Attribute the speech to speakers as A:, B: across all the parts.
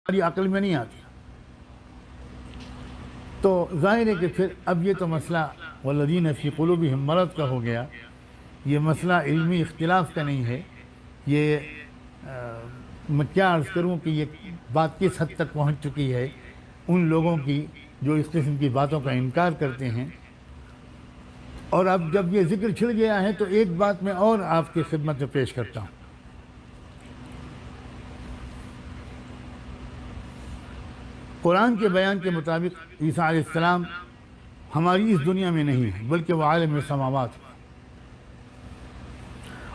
A: ہماری عقل میں نہیں آتی. تو ظاہر ہے کہ پھر اب یہ تو مسئلہ والذین فی قلوبہم مرض کا ہو گیا. یہ مسئلہ علمی اختلاف کا نہیں ہے. یہ میں کیا عرض کروں کہ یہ بات کس حد تک پہنچ چکی ہے ان لوگوں کی جو اس قسم کی باتوں کا انکار کرتے ہیں. اور اب جب یہ ذکر چھڑ گیا ہے تو ایک بات میں اور آپ کی خدمت میں پیش کرتا ہوں. قرآن کے بیان کے مطابق عیسیٰ علیہ السلام ہماری اس دنیا میں نہیں ہے بلکہ وہ عالم سماوات ہے،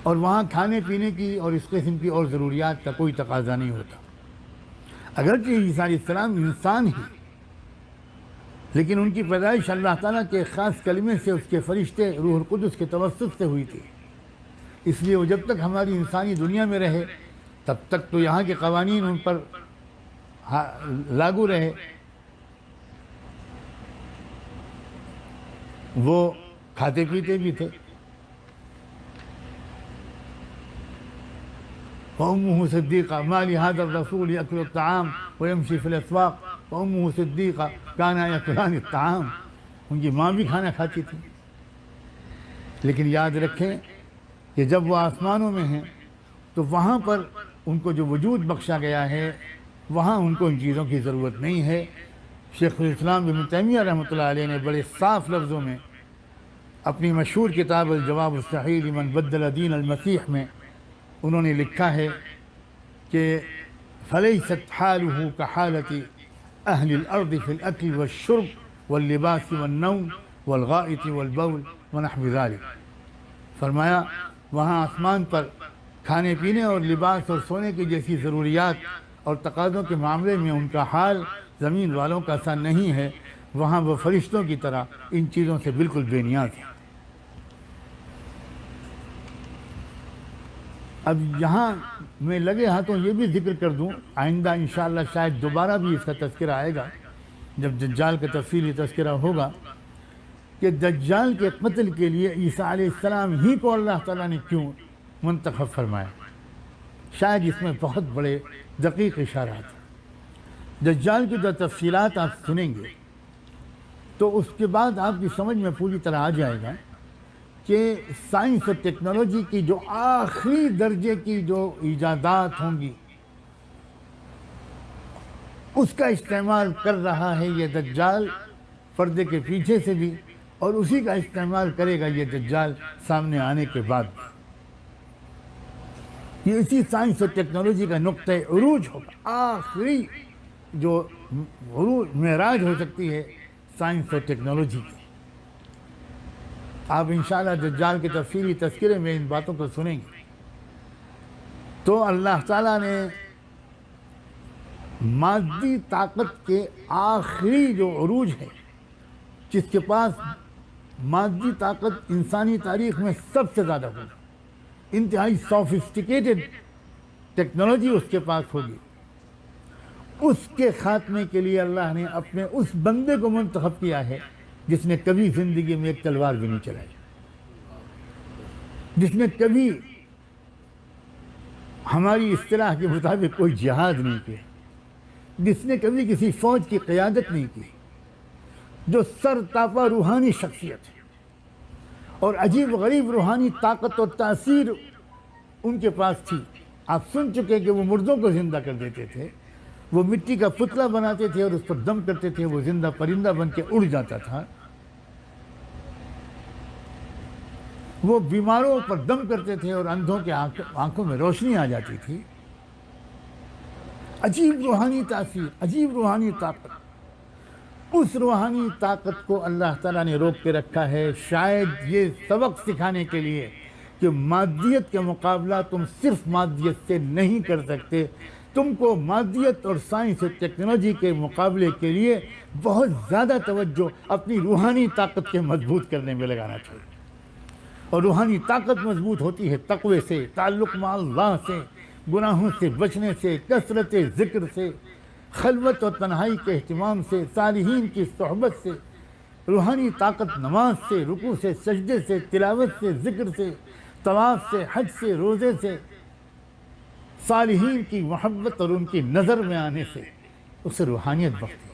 A: اور وہاں کھانے پینے کی اور اس قسم کی اور ضروریات کا کوئی تقاضا نہیں ہوتا. اگرچہ عیسیٰ علیہ السلام انسان ہیں، لیکن ان کی پیدائش اللہ تعالیٰ کے خاص کلمے سے اس کے فرشتے روح القدس کے توسط سے ہوئی تھی. اس لیے وہ جب تک ہماری انسانی دنیا میں رہے تب تک تو یہاں کے قوانین ان پر لاگو رہے. وہ کھاتے پیتے بھی تھے. وَأُمُّهُ صِدِّيقَةٌ مَا لِهَذَا الرَّسُولِ يَأْكُلُ الطَّعَامَ وَيَمْشِي فِي الْأَسْوَاقِ وَأُمُّهُ صِدِّيقَةٌ كَانَا يَأْكُلَانِ الطَّعَامَ. ان کی ماں بھی کھانا کھاتی تھی. لیکن یاد رکھیں کہ جب وہ آسمانوں میں ہیں تو وہاں پر ان کو جو وجود بخشا گیا ہے وہاں ان کو ان چیزوں کی ضرورت نہیں ہے. شیخ الاسلام ابن تیمیہ رحمۃ اللہ علیہ نے بڑے صاف لفظوں میں اپنی مشہور کتاب الجواب الصحیح لمن بدل دین المسیح میں انہوں نے لکھا ہے کہ فلیست حالہ کحالت اہل الارض فی الاکل والشرب واللباس والنوم والغائط والبول ونحو ذلک. فرمایا وہاں آسمان پر کھانے پینے اور لباس اور سونے کی جیسی ضروریات اور تقاضوں کے معاملے میں ان کا حال زمین والوں کا سا نہیں ہے. وہاں وہ فرشتوں کی طرح ان چیزوں سے بالکل بے نیاز ہیں. اب یہاں میں لگے ہاتھوں یہ بھی ذکر کر دوں، آئندہ انشاءاللہ شاید دوبارہ بھی اس کا تذکرہ آئے گا جب دجال کا تفصیلی تذکرہ ہوگا، کہ دجال کے قتل کے لیے عیسیٰ علیہ السلام ہی کو اللہ تعالیٰ نے کیوں منتخب فرمایا. شاید اس میں بہت بڑے دقیق اشارات ہیں. دجال کی جو تفصیلات آپ سنیں گے تو اس کے بعد آپ کی سمجھ میں پوری طرح آ جائے گا کہ سائنس اور ٹیکنالوجی کی جو آخری درجے کی جو ایجادات ہوں گی اس کا استعمال کر رہا ہے یہ دجال پردے کے پیچھے سے بھی، اور اسی کا استعمال کرے گا یہ دجال سامنے آنے کے بعد. یہ اسی سائنس اور ٹیکنالوجی کا نقطہ عروج ہوگا. آخری جو عروج معراج ہو سکتی ہے سائنس اور ٹیکنالوجی کی. آپ انشاءاللہ دجال کے تفصیلی تذکرے میں ان باتوں کو سنیں گے. تو اللہ تعالیٰ نے مادی طاقت کے آخری جو عروج ہے، جس کے پاس مادی طاقت انسانی تاریخ میں سب سے زیادہ ہوگی، انتہائی سوفسٹیکیٹڈ ٹیکنالوجی اس کے پاس ہوگی، اس کے خاتمے کے لیے اللہ نے اپنے اس بندے کو منتخب کیا ہے جس نے کبھی زندگی میں ایک تلوار بھی نہیں چلائی، جس نے کبھی ہماری اصطلاح کے مطابق کوئی جہاد نہیں کیا، جس نے کبھی کسی فوج کی قیادت نہیں کی، جو سر تاپا روحانی شخصیت ہے اور عجیب غریب روحانی طاقت اور تاثیر ان کے پاس تھی. آپ سن چکے کہ وہ مردوں کو زندہ کر دیتے تھے، وہ مٹی کا پتلا بناتے تھے اور اس پر دم کرتے تھے، وہ زندہ پرندہ بن کے اڑ جاتا تھا. وہ بیماروں پر دم کرتے تھے اور اندھوں کے آنکھوں میں روشنی آ جاتی تھی. عجیب روحانی تاثیر، عجیب روحانی طاقت. اس روحانی طاقت کو اللہ تعالیٰ نے روک کے رکھا ہے، شاید یہ سبق سکھانے کے لیے کہ مادیت کا مقابلہ تم صرف مادیت سے نہیں کر سکتے. تم کو مادیت اور سائنس اور ٹیکنالوجی کے مقابلے کے لیے بہت زیادہ توجہ اپنی روحانی طاقت کے مضبوط کرنے میں لگانا چاہیے. اور روحانی طاقت مضبوط ہوتی ہے تقوی سے، تعلق مع اللہ سے، گناہوں سے بچنے سے، کثرت ذکر سے، خلوت اور تنہائی کے اہتمام سے، صالحین کی صحبت سے. روحانی طاقت نماز سے، رکوع سے، سجدے سے، تلاوت سے، ذکر سے، طواف سے، حج سے، روزے سے، صالحین کی محبت اور ان کی نظر میں آنے سے. اس سے روحانیت بڑھتی ہے.